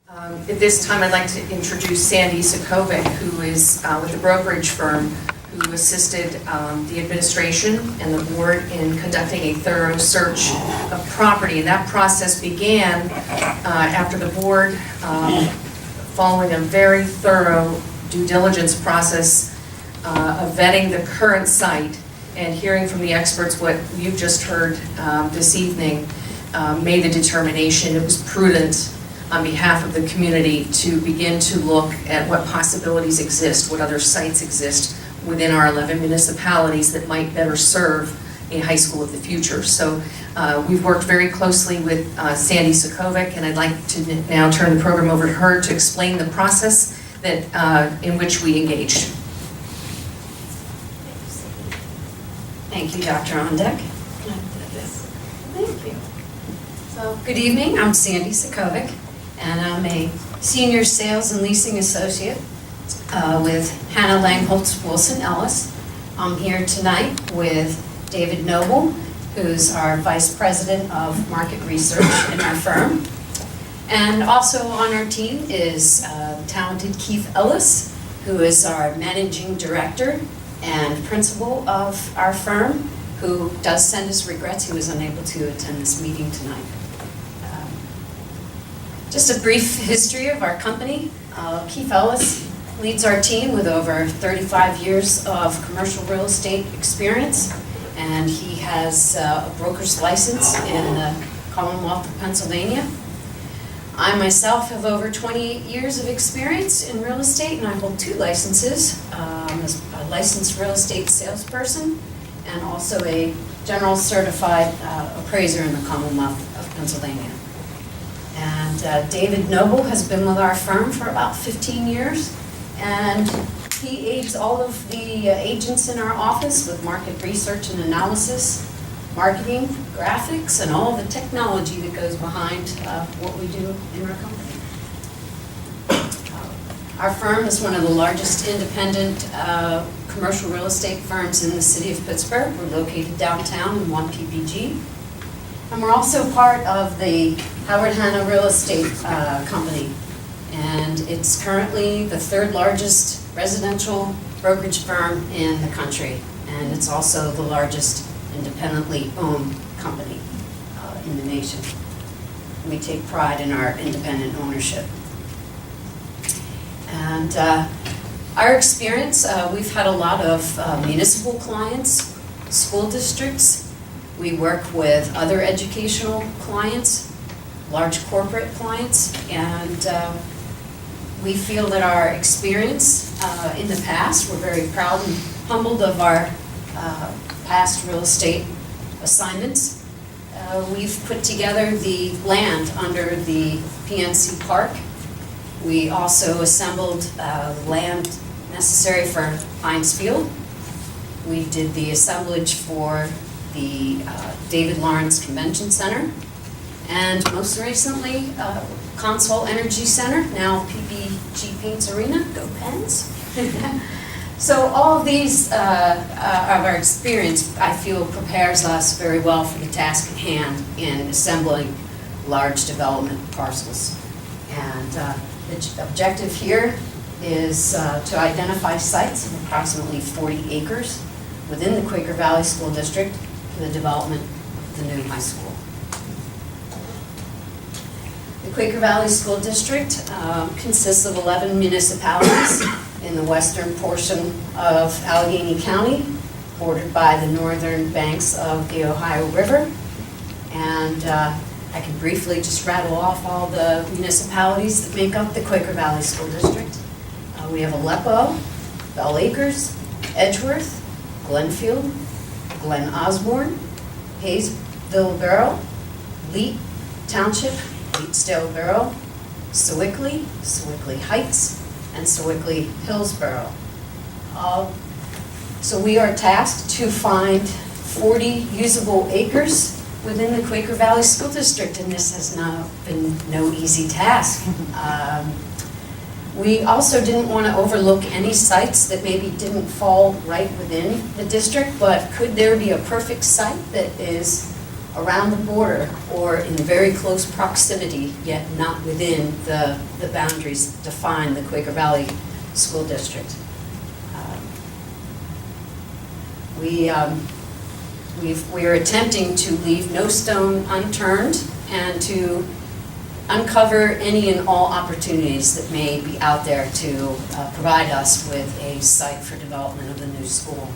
At this time, I'd like to introduce Sandy Cikovic, who is with the brokerage firm, who assisted the administration and the board in conducting a thorough search of property. And that process began after the board, following a very thorough due diligence process of vetting the current site and hearing from the experts what you've just heard this evening, made the determination it was prudent on behalf of the community to begin to look at what possibilities exist, what other sites exist within our 11 municipalities that might better serve a high school of the future. So we've worked very closely with Sandy Cikovic, and I'd like to now turn the program over to her to explain the process that in which we engaged. Thank you, Dr. Ondek. Thank you. So, good evening. I'm Sandy Cikovic, and I'm a senior sales and leasing associate with Hanna, Langholz, Wilson, Ellis. I'm here tonight with David Noble, who's our vice president of market research in our firm. And also on our team is talented Keith Ellis, who is our managing director and principal of our firm, who does send his regrets he was unable to attend this meeting tonight. Just a brief history of our company. Keith Ellis leads our team with over 35 years of commercial real estate experience, and he has a broker's license in the Commonwealth of Pennsylvania. I myself have over 28 years of experience in real estate, and I hold 2 licenses. I'm a licensed real estate salesperson and also a general certified appraiser in the Commonwealth of Pennsylvania. And David Noble has been with our firm for about 15 years, and he aids all of the agents in our office with market research and analysis, marketing, graphics, and all the technology that goes behind what we do in our company. Our firm is one of the largest independent commercial real estate firms in the city of Pittsburgh. We're located downtown in 1 PPG. And we're also part of the Howard Hanna Real Estate Company. And it's currently the 3rd largest residential brokerage firm in the country. And it's also the largest independently owned company in the nation. We take pride in our independent ownership. And our experience, we've had a lot of municipal clients, school districts. We work with other educational clients, large corporate clients, and we feel that our experience in the past, we're very proud and humbled of our past real estate assignments. We've put together the land under the PNC Park. We also assembled land necessary for Heinz Field. We did the assemblage for the David Lawrence Convention Center, and most recently, Consol Energy Center, now PPG Paints Arena, go Pens. So all of these of our experience, I feel, prepares us very well for the task at hand in assembling large development parcels. And the objective here is to identify sites of approximately 40 acres within the Quaker Valley School District for the development of the new high school. The Quaker Valley School District consists of 11 municipalities in the western portion of Allegheny County, bordered by the northern banks of the Ohio River. And I can briefly just rattle off all the municipalities that make up the Quaker Valley School District. We have Aleppo, Bell Acres, Edgeworth, Glenfield, Glen Osborne, Hayesville Borough, Leet Township, Leetsdale Borough, Sewickley, Sewickley Heights, and Sewickley Hillsborough. So we are tasked to find 40 usable acres within the Quaker Valley School District, and this has not been no easy task. We also didn't want to overlook any sites that maybe didn't fall right within the district, but could there be a perfect site that is around the border or in very close proximity, yet not within the boundaries that define the Quaker Valley School District. We are attempting to leave no stone unturned and to uncover any and all opportunities that may be out there to provide us with a site for development of the new school.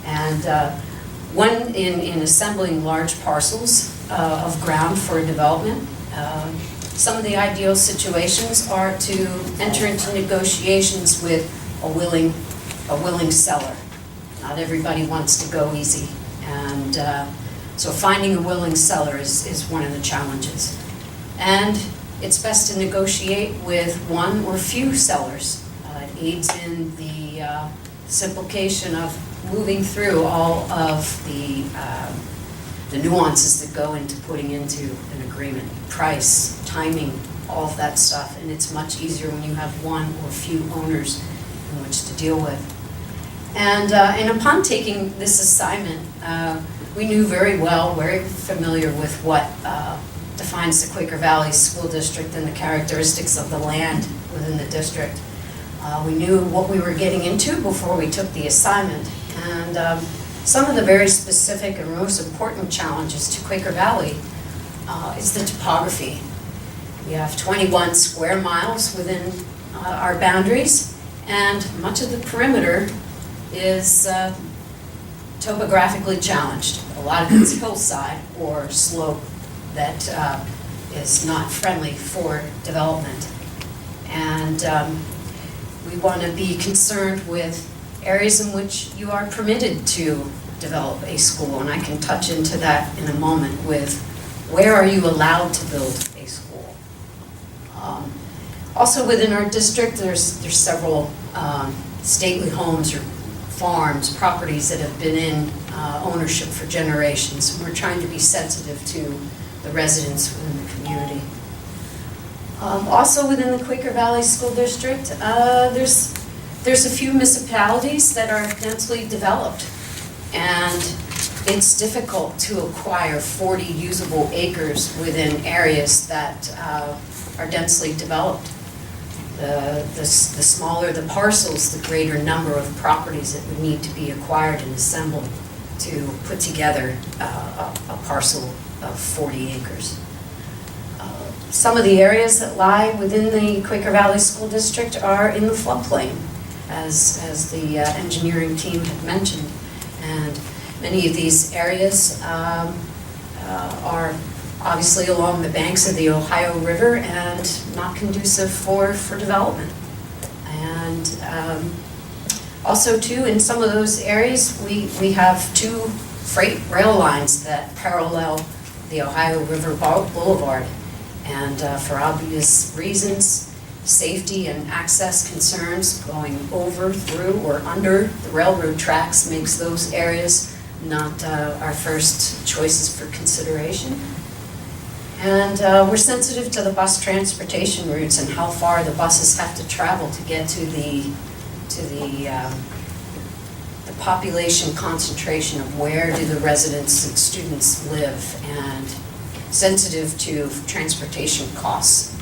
And one, in assembling large parcels of ground for development, some of the ideal situations are to enter into negotiations with a willing seller. Not everybody wants to go easy, and so finding a willing seller is one of the challenges. And it's best to negotiate with one or few sellers. It aids in the simplification of moving through all of the nuances that go into putting into an agreement. Price, timing, all of that stuff. And it's much easier when you have one or few owners in which to deal with. And upon taking this assignment, we knew very familiar with what defines the Quaker Valley School District and the characteristics of the land within the district. We knew what we were getting into before we took the assignment. And some of the very specific and most important challenges to Quaker Valley is the topography. We have 21 square miles within our boundaries, and much of the perimeter is topographically challenged. A lot of it's hillside or slope that is not friendly for development. And we want to be concerned with areas in which you are permitted to develop a school, and I can touch into that in a moment with where are you allowed to build a school. Also within our district, there's several stately homes or farms, properties that have been in ownership for generations. We're trying to be sensitive to the residents within the community. Also within the Quaker Valley School District, there's a few municipalities that are densely developed, and it's difficult to acquire 40 usable acres within areas that are densely developed. The smaller the parcels, the greater number of properties that would need to be acquired and assembled to put together a parcel of 40 acres. Some of the areas that lie within the Quaker Valley School District are in the floodplain, as the engineering team had mentioned. And many of these areas are obviously along the banks of the Ohio River and not conducive for development. And also too, in some of those areas, we have two freight rail lines that parallel the Ohio River Boulevard. And for obvious reasons, safety and access concerns going over, through, or under the railroad tracks makes those areas not our first choices for consideration. And we're sensitive to the bus transportation routes and how far the buses have to travel to get to the population concentration of where do the residents and students live, and sensitive to transportation costs.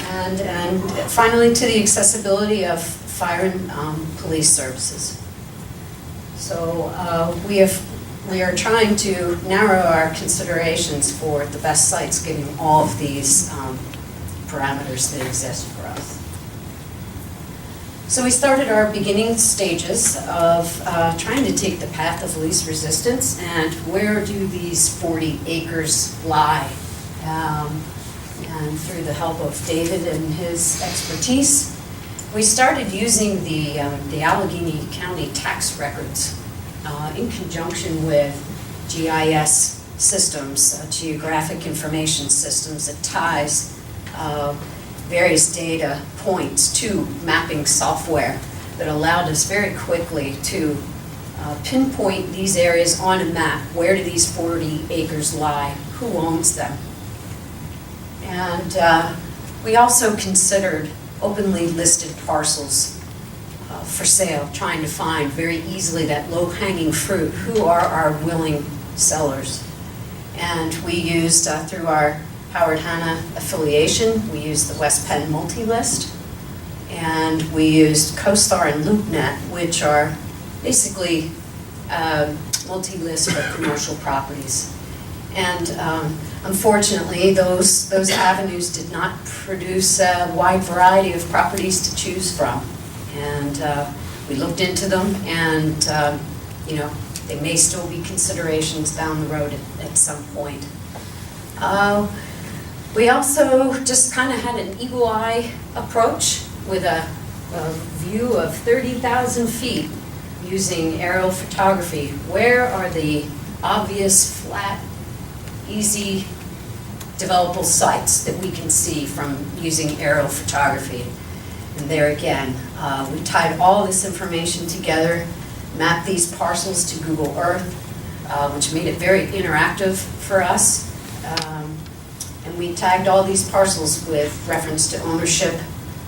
And finally, to the accessibility of fire and police services. So we are trying to narrow our considerations for the best sites, given all of these parameters that exist for us. So we started our beginning stages of trying to take the path of least resistance, and where do these 40 acres lie? And through the help of David and his expertise, we started using the Allegheny County tax records in conjunction with GIS systems, geographic information systems that ties various data points to mapping software that allowed us very quickly to pinpoint these areas on a map. Where do these 40 acres lie? Who owns them? And we also considered openly listed parcels for sale, trying to find very easily that low-hanging fruit. Who are our willing sellers? And we used, through our Howard-Hanna affiliation, we used the West Penn multi-list. And we used CoStar and LoopNet, which are basically multi-list for commercial properties. And unfortunately, those avenues did not produce a wide variety of properties to choose from. And we looked into them, and they may still be considerations down the road at some point. We also just kind of had an eagle eye approach with a view of 30,000 feet using aerial photography. Where are the obvious, flat, easy, developable sites that we can see from using aerial photography? And there again, we tied all this information together, mapped these parcels to Google Earth, which made it very interactive for us. And we tagged all these parcels with reference to ownership,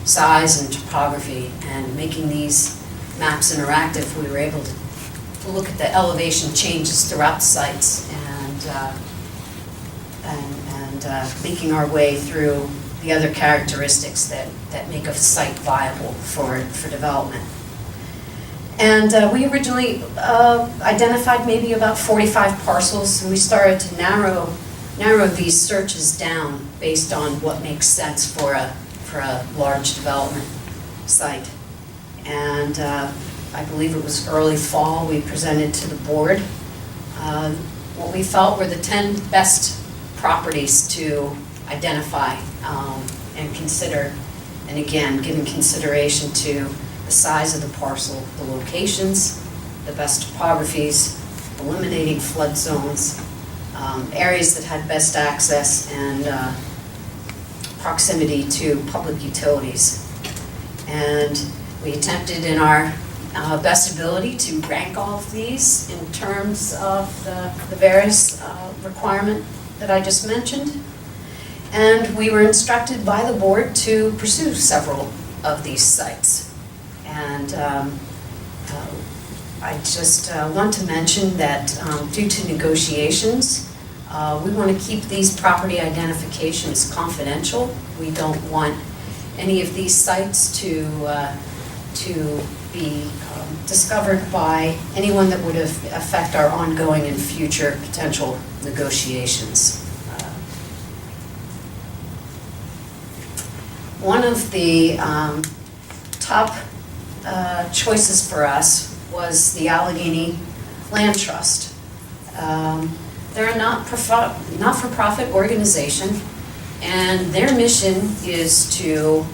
size, and topography. And making these maps interactive, we were able to look at the elevation changes throughout the sites and making our way through the other characteristics that make a site viable for development. And we originally identified maybe about 45 parcels, and we started to narrow these searches down based on what makes sense for a large development site. And I believe it was early fall, we presented to the board what we felt were the 10 best properties to identify and consider, and again, giving consideration to the size of the parcel, the locations, the best topographies, eliminating flood zones, areas that had best access, and proximity to public utilities. And we attempted in our best ability to rank all of these in terms of the various requirement that I just mentioned. And we were instructed by the board to pursue several of these sites. And I just want to mention that due to negotiations, we want to keep these property identifications confidential. We don't want any of these sites to be discovered by anyone that would affect our ongoing and future potential negotiations. One of the top choices for us was the Allegheny Land Trust. They're a not-for-profit organization, and their mission is to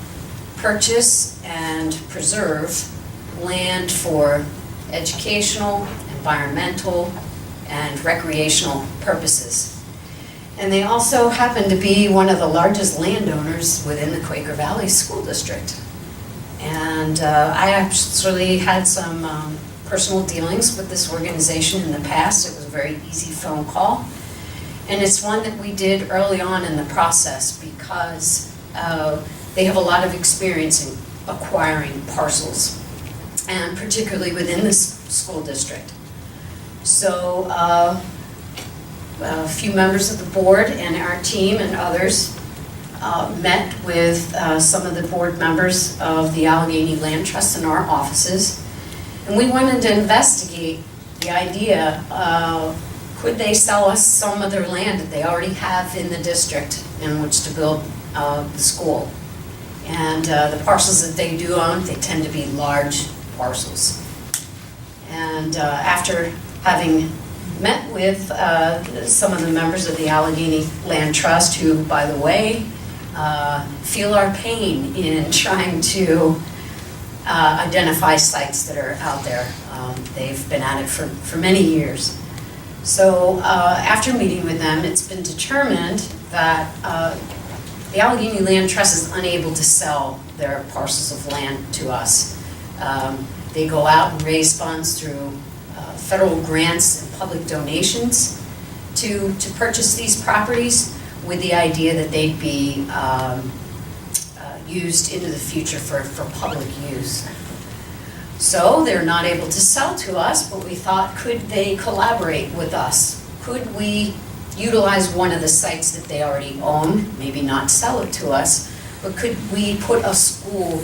purchase and preserve land for educational, environmental, and recreational purposes. And they also happen to be one of the largest landowners within the Quaker Valley School District. And I actually had some personal dealings with this organization in the past. It was a very easy phone call. And it's one that we did early on in the process because they have a lot of experience in acquiring parcels, and particularly within this school district. So a few members of the board and our team and others met with some of the board members of the Allegheny Land Trust in our offices, and we wanted to investigate the idea could they sell us some of their land that they already have in the district in which to build the school. And the parcels that they do own, they tend to be large parcels. And after having met with some of the members of the Allegheny Land Trust, who, by the way, feel our pain in trying to identify sites that are out there. They've been at it for many years. So after meeting with them, it's been determined that the Allegheny Land Trust is unable to sell their parcels of land to us. They go out and raise funds through federal grants and public donations to purchase these properties with the idea that they'd be used into the future for public use. So they're not able to sell to us, but we thought, could they collaborate with us? Could we utilize one of the sites that they already own, maybe not sell it to us, but could we put a school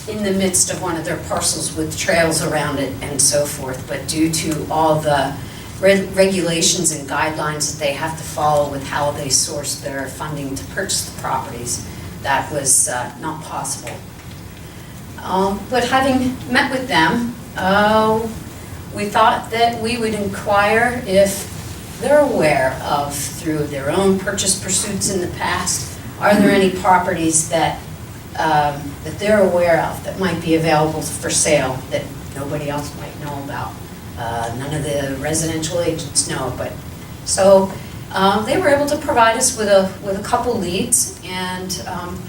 in the midst of one of their parcels with trails around it and so forth? But due to all the regulations and guidelines that they have to follow with how they source their funding to purchase the properties, that was not possible. But having met with them, we thought that we would inquire if they're aware of, through their own purchase pursuits in the past, are there any properties that that they're aware of that might be available for sale that nobody else might know about. None of the residential agents know, but so they were able to provide us with a couple leads, and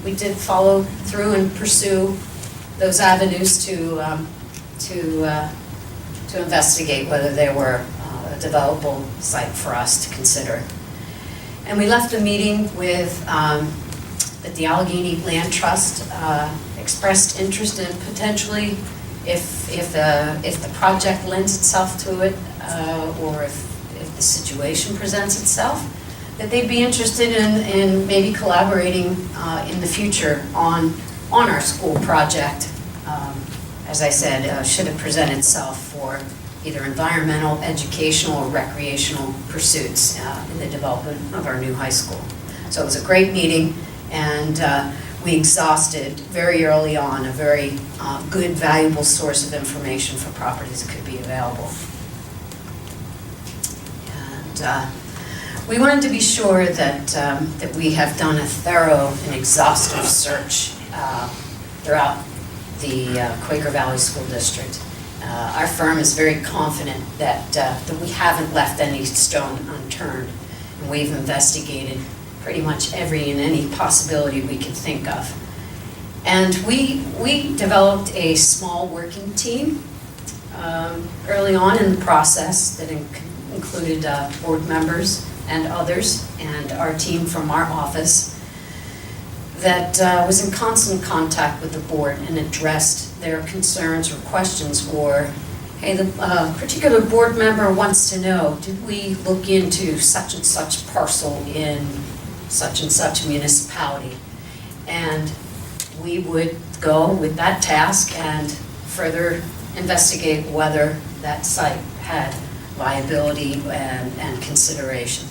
we did follow through and pursue those avenues to investigate whether they were a developable site for us to consider. And we left a meeting with the Allegheny Land Trust, expressed interest in potentially, if the project lends itself to it, or if the situation presents itself, that they'd be interested in maybe collaborating in the future on our school project. As I said, should it present itself for either environmental, educational, or recreational pursuits in the development of our new high school. So it was a great meeting, and we exhausted very early on a very good, valuable source of information for properties that could be available. And we wanted to be sure that we have done a thorough and exhaustive search throughout the Quaker Valley School District. Our firm is very confident that we haven't left any stone unturned, and we've investigated pretty much every and any possibility we could think of. And we developed a small working team early on in the process that included board members and others, and our team from our office that was in constant contact with the board and addressed their concerns or questions, or, hey, the particular board member wants to know, did we look into such and such parcel in such and such municipality? And we would go with that task and further investigate whether that site had viability and consideration.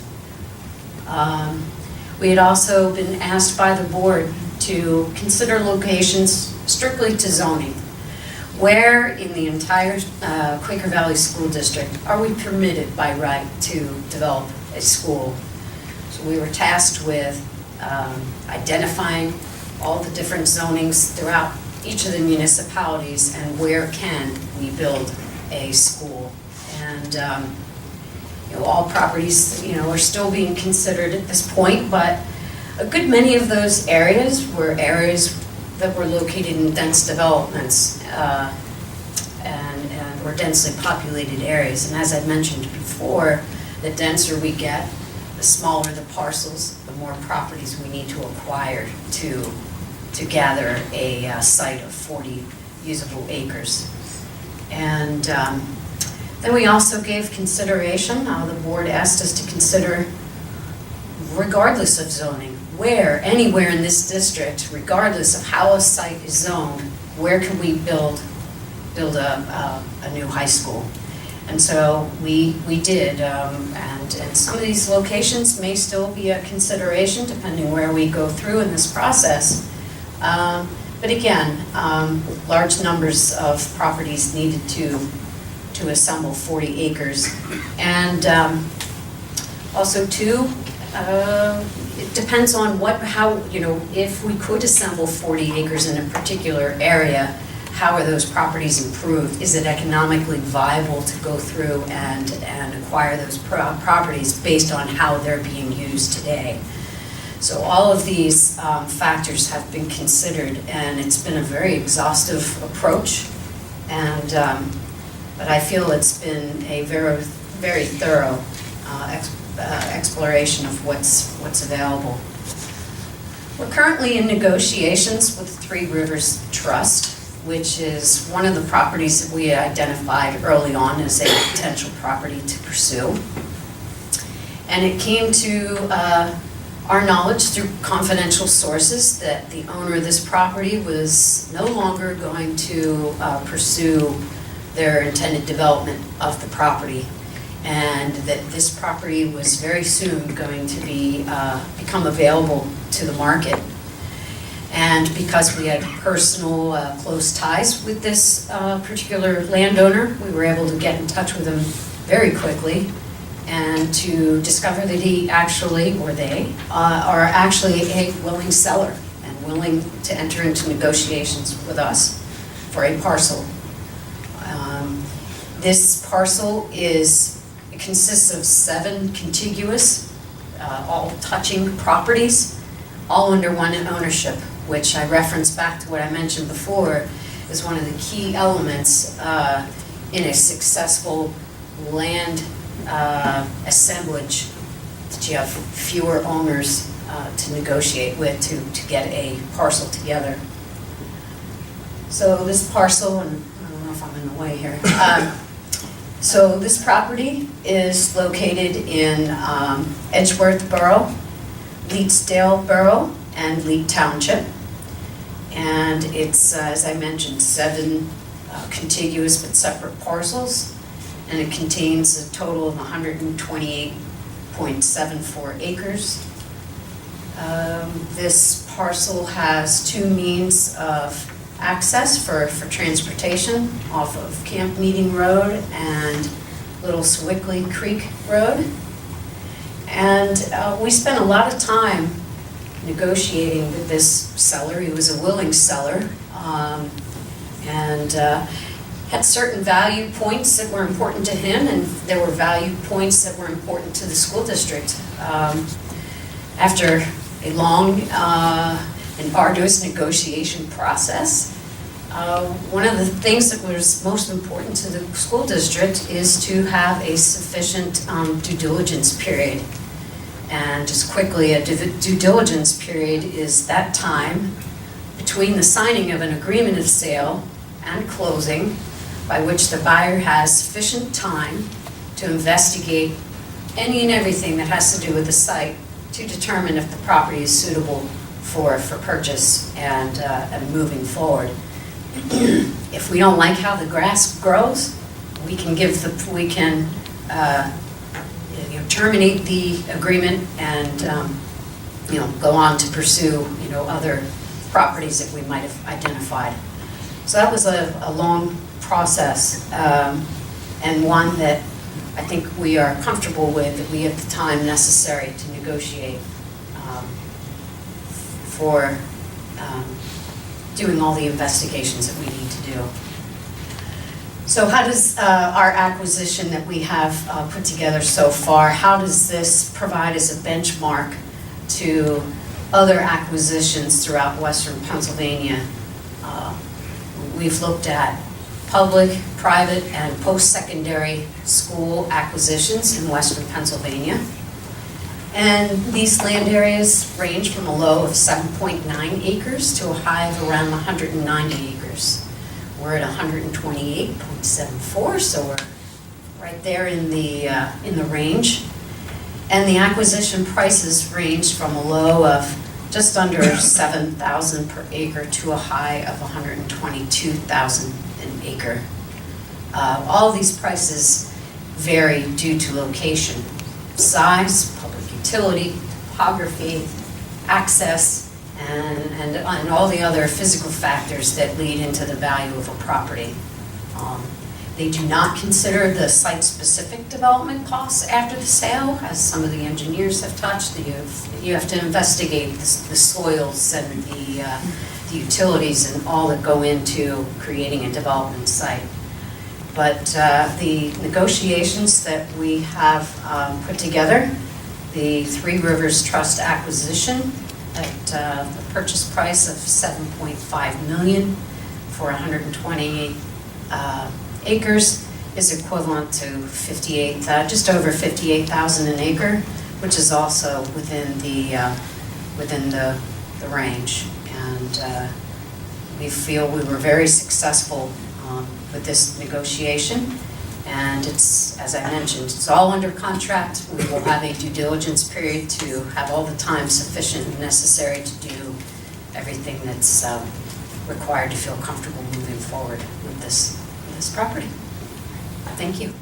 We had also been asked by the board to consider locations strictly to zoning. Where in the entire Quaker Valley School District are we permitted by right to develop a school? So we were tasked with identifying all the different zonings throughout each of the municipalities and where can we build a school. And all properties, are still being considered at this point, but a good many of those areas were areas that were located in dense developments and were densely populated areas. And as I mentioned before, the denser we get, the smaller the parcels, the more properties we need to acquire to gather a site of 40 usable acres. And then we also gave consideration, the board asked us to consider, regardless of zoning, anywhere in this district, regardless of how a site is zoned, where can we build a new high school? And so we did, and some of these locations may still be a consideration depending where we go through in this process. But again, large numbers of properties needed to assemble 40 acres. And also too, it depends on if we could assemble 40 acres in a particular area, how are those properties improved? Is it economically viable to go through and acquire those properties based on how they're being used today? So all of these factors have been considered, and it's been a very exhaustive approach. And but I feel it's been a very, very thorough exploration of what's available. We're currently in negotiations with Three Rivers Trust, which is one of the properties that we identified early on as a potential property to pursue. And it came to our knowledge through confidential sources that the owner of this property was no longer going to pursue their intended development of the property, and that this property was very soon going to become available to the market. And because we had personal close ties with this particular landowner, we were able to get in touch with him very quickly and to discover that he actually, or they, are actually a willing seller and willing to enter into negotiations with us for a parcel. This parcel consists of 7 contiguous, all touching properties, all under one ownership, which I reference back to what I mentioned before, is one of the key elements in a successful land assemblage, that you have fewer owners to negotiate with to get a parcel together. So this parcel, and I don't know if I'm in the way here. So this property is located in Edgeworth Borough, Leetsdale Borough, and Leet Township. And it's, as I mentioned, 7 contiguous but separate parcels, and it contains a total of 128.74 acres. This parcel has 2 means of access for transportation off of Camp Meeting Road and Little Sewickley Creek Road. And we spent a lot of time negotiating with this seller. He was a willing seller, and had certain value points that were important to him, and there were value points that were important to the school district. After a long and arduous negotiation process, one of the things that was most important to the school district is to have a sufficient due diligence period. And just quickly, a due diligence period is that time between the signing of an agreement of sale and closing, by which the buyer has sufficient time to investigate any and everything that has to do with the site to determine if the property is suitable for purchase and moving forward. If we don't like how the grass grows, we can terminate the agreement and go on to pursue other properties that we might have identified. So that was a long process, and one that I think we are comfortable with, that we have the time necessary to negotiate for doing all the investigations that we need to do. So how does our acquisition that we have put together so far, how does this provide as a benchmark to other acquisitions throughout Western Pennsylvania? We've looked at public, private, and post-secondary school acquisitions in Western Pennsylvania. And these land areas range from a low of 7.9 acres to a high of around 190 acres. We're at 128.74, so we're right there in the range. And the acquisition prices range from a low of just under $7,000 per acre to a high of $122,000 an acre. All of these prices vary due to location, size, public utility, topography, access, and all the other physical factors that lead into the value of a property. They do not consider the site-specific development costs after the sale, as some of the engineers have touched. You have to investigate the soils and the utilities and all that go into creating a development site. But the negotiations that we have put together, the Three Rivers Trust acquisition at a purchase price of $7.5 million for 128 acres is equivalent to just over $58,000 an acre, which is also within the range. And we feel we were very successful with this negotiation, And it's, as I mentioned, it's all under contract. We will have a due diligence period to have all the time sufficient and necessary to do everything that's required to feel comfortable moving forward with this property. Thank you.